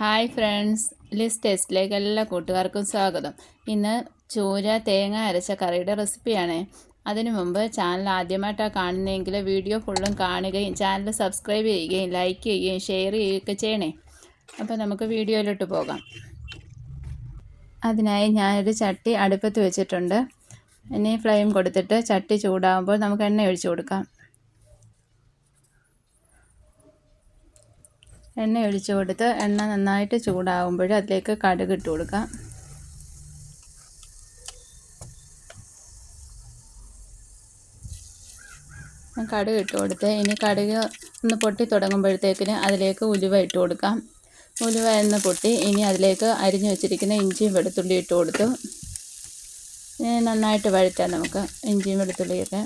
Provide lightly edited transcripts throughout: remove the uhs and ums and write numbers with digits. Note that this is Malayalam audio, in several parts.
ഹായ് ഫ്രണ്ട്സ്, ലിസ് ടേസ്റ്റിലേക്ക് എല്ലാ കൂട്ടുകാർക്കും സ്വാഗതം. ഇന്ന് ചൂര തേങ്ങ അരച്ച കറിയുടെ റെസിപ്പിയാണ്. അതിനു മുമ്പ് ചാനൽ ആദ്യമായിട്ടാണ് കാണുന്നതെങ്കിൽ വീഡിയോ ഫുള്ളും കാണുകയും ചാനൽ സബ്സ്ക്രൈബ് ചെയ്യുകയും ലൈക്ക് ചെയ്യുകയും ഷെയർ ചെയ്യുകയൊക്കെ ചെയ്യണേ. അപ്പോൾ നമുക്ക് വീഡിയോയിലോട്ട് പോകാം. അതിനായി ഞാനൊരു ചട്ടി അടുപ്പത്ത് വെച്ചിട്ടുണ്ട്. ഇനി ഫ്ലെയിം കൊടുത്തിട്ട് ചട്ടി ചൂടാകുമ്പോൾ നമുക്ക് എണ്ണ ഒഴിച്ചു കൊടുക്കാം. എണ്ണ ഒഴിച്ചു കൊടുത്ത് എണ്ണ നന്നായിട്ട് ചൂടാകുമ്പോൾ അതിലേക്ക് കടുക് ഇട്ട് കൊടുക്കാം. കടുക് ഇട്ട് കൊടുത്ത് ഇനി കടുക് ഒന്ന് പൊട്ടി തുടങ്ങുമ്പോഴത്തേക്കിന് അതിലേക്ക് ഉലുവ ഇട്ട് കൊടുക്കാം. ഉലുവ എന്ന് പൊട്ടി ഇനി അതിലേക്ക് അരിഞ്ഞു വെച്ചിരിക്കുന്ന ഇഞ്ചിയും വെളുത്തുള്ളി ഇട്ട് കൊടുത്തു. നന്നായിട്ട് വഴറ്റാം നമുക്ക് ഇഞ്ചിയും വെളുത്തുള്ളിയൊക്കെ.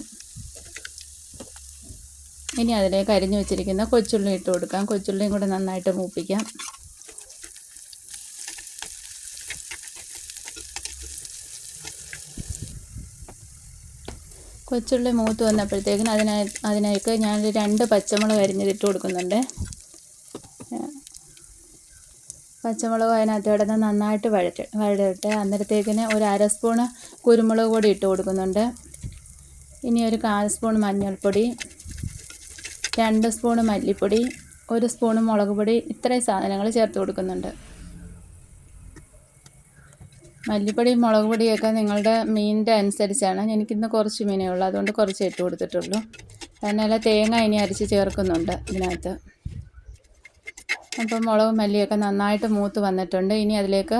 ഇനി അതിലേക്ക് അരിഞ്ഞു വെച്ചിരിക്കുന്ന കൊച്ചുള്ളി ഇട്ട് കൊടുക്കാം. കൊച്ചുള്ളിയും കൂടെ നന്നായിട്ട് മൂപ്പിക്കാം. കൊച്ചുള്ളി മൂത്ത് വന്നപ്പോഴത്തേക്കിന് അതിലേക്ക് ഞാനൊരു 2 പച്ചമുളക് അരിഞ്ഞിട്ട് കൊടുക്കുന്നുണ്ട്. പച്ചമുളക് അതിനകത്ത് കിടന്ന് നന്നായിട്ട് വഴറ്റട്ടെ. അന്നേരത്തേക്കിന് ഒരു 1/2 സ്പൂണ് കുരുമുളക് പൊടി ഇട്ട് കൊടുക്കുന്നുണ്ട്. ഇനി ഒരു 1/4 സ്പൂൺ മഞ്ഞൾപ്പൊടി, 2 സ്പൂണ് മല്ലിപ്പൊടി, 1 സ്പൂണ് മുളക് പൊടി, ഇത്രയും സാധനങ്ങൾ ചേർത്ത് കൊടുക്കുന്നുണ്ട്. മല്ലിപ്പൊടിയും മുളക് പൊടിയൊക്കെ നിങ്ങളുടെ മീനിൻ്റെ അനുസരിച്ചാണ്. എനിക്കിന്ന് കുറച്ച് മീനേ ഉള്ളൂ, അതുകൊണ്ട് കുറച്ച് ഇട്ട് കൊടുത്തിട്ടുള്ളൂ. അതിനല്ല തേങ്ങ ഇനി അരച്ച് ചേർക്കുന്നുണ്ട് ഇതിനകത്ത്. അപ്പം മുളകും മല്ലിയൊക്കെ നന്നായിട്ട് മൂത്ത് വന്നിട്ടുണ്ട്. ഇനി അതിലേക്ക്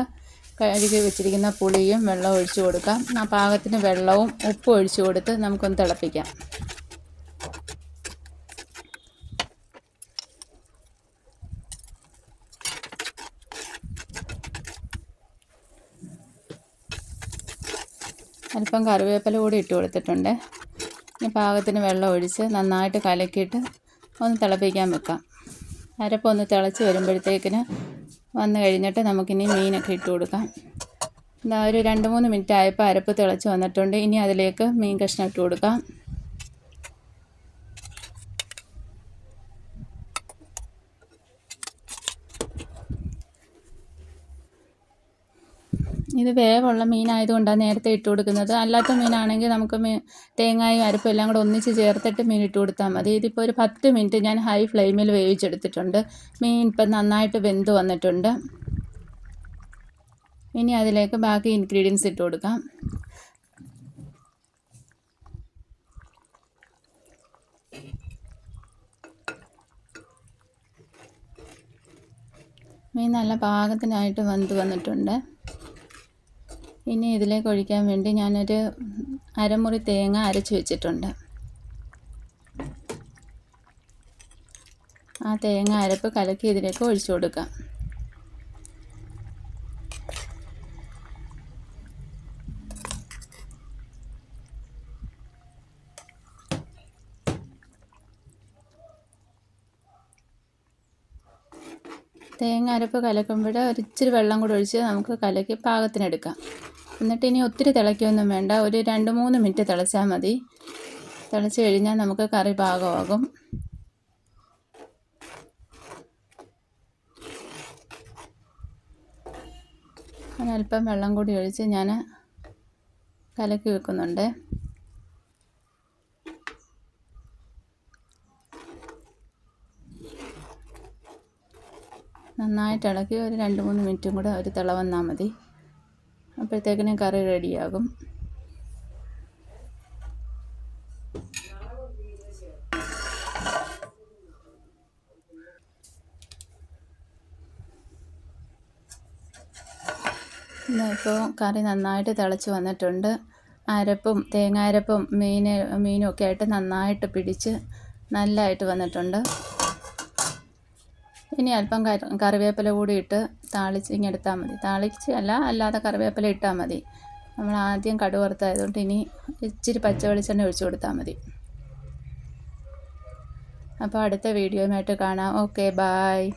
കഴുകി വെച്ചിരിക്കുന്ന പുളിയും വെള്ളവും ഒഴിച്ചു കൊടുക്കാം. ആ പാകത്തിന് വെള്ളവും ഉപ്പും ഒഴിച്ചു കൊടുത്ത് നമുക്കൊന്ന് തിളപ്പിക്കാം. അല്പം കറിവേപ്പില കൂടി ഇട്ട് കൊടുത്തിട്ടുണ്ട്. ഇനി പാകത്തിന് വെള്ളം ഒഴിച്ച് നന്നായിട്ട് കലക്കിയിട്ട് ഒന്ന് തിളപ്പിക്കാൻ വെക്കാം. അരപ്പൊന്ന് തിളച്ച് വരുമ്പോഴത്തേക്കിന് വന്നു കഴിഞ്ഞിട്ട് നമുക്കിനി മീനൊക്കെ ഇട്ട് കൊടുക്കാം. ഒരു 2-3 മിനിറ്റ് ആയപ്പോൾ അരപ്പ് തിളച്ച് വന്നിട്ടുണ്ട്. ഇനി അതിലേക്ക് മീൻ കഷ്ണം ഇട്ട് കൊടുക്കാം. ഇത് വേവുള്ള മീനായതുകൊണ്ടാണ് നേരത്തെ ഇട്ട് കൊടുക്കുന്നത്. അല്ലാത്ത മീനാണെങ്കിൽ നമുക്ക് തേങ്ങയും അരപ്പും എല്ലാം കൂടെ ഒന്നിച്ച് ചേർത്തിട്ട് മീൻ ഇട്ട് കൊടുത്താൽ മതി. ഇതിപ്പോൾ ഒരു 10 മിനിറ്റ് ഞാൻ ഹൈ ഫ്ലെയിമിൽ വേവിച്ചെടുത്തിട്ടുണ്ട്. മീൻ ഇപ്പം നന്നായിട്ട് വെന്ത് വന്നിട്ടുണ്ട്. ഇനി അതിലേക്ക് ബാക്കി ഇൻഗ്രീഡിയൻസ് ഇട്ട് കൊടുക്കാം. മീൻ നല്ല പാകത്തിനായിട്ട് വെന്ത് വന്നിട്ടുണ്ട്. ഇനി ഇതിലേക്ക് ഒഴിക്കാൻ വേണ്ടി ഞാനൊരു അരമുറി തേങ്ങ അരച്ച് വെച്ചിട്ടുണ്ട്. ആ തേങ്ങ അരപ്പ് കലക്കി ഇതിലേക്ക് ഒഴിച്ചു കൊടുക്കാം. തേങ്ങ അരപ്പ് കലക്കുമ്പോൾ ഒരിച്ചിരി വെള്ളം കൂടെ ഒഴിച്ച് നമുക്ക് കലക്കി പാകത്തിനെടുക്കാം. എന്നിട്ട് ഇനി ഒത്തിരി തിളയ്ക്കൊന്നും വേണ്ട, ഒരു 2-3 മിനിറ്റ് തിളച്ചാൽ മതി. തിളച്ച് കഴിഞ്ഞാൽ നമുക്ക് കറി പാകമാകും. അല്പം വെള്ളം കൂടി ഒഴിച്ച് ഞാൻ കലക്കി വെക്കുന്നുണ്ട്. നന്നായിട്ട് ഇളക്കി ഒരു 2-3 മിനിറ്റും കൂടെ ഒരു തിള വന്നാൽ മതി. അപ്പോഴത്തേക്കിനും കറി റെഡിയാകും. ഇപ്പോൾ കറി നന്നായിട്ട് തിളച്ച് വന്നിട്ടുണ്ട്. അരപ്പും തേങ്ങാരപ്പും മീനും ഒക്കെ ആയിട്ട് നന്നായിട്ട് പിടിച്ച് നല്ലതായിട്ട് വന്നിട്ടുണ്ട്. ഇനി അല്പം കറിവേപ്പില കൂടി ഇട്ട് താളിച്ച് ഇങ്ങെടുത്താൽ മതി. താളിച്ച് അല്ലാതെ കറിവേപ്പില ഇട്ടാൽ മതി. നമ്മൾ ആദ്യം കടുക് വറുത്തായതുകൊണ്ട് ഇനി ഇച്ചിരി പച്ച വെളിച്ചെണ്ണ ഒഴിച്ചു കൊടുത്താൽ മതി. അപ്പോൾ അടുത്ത വീഡിയോയുമായിട്ട് കാണാം. Okay, bye.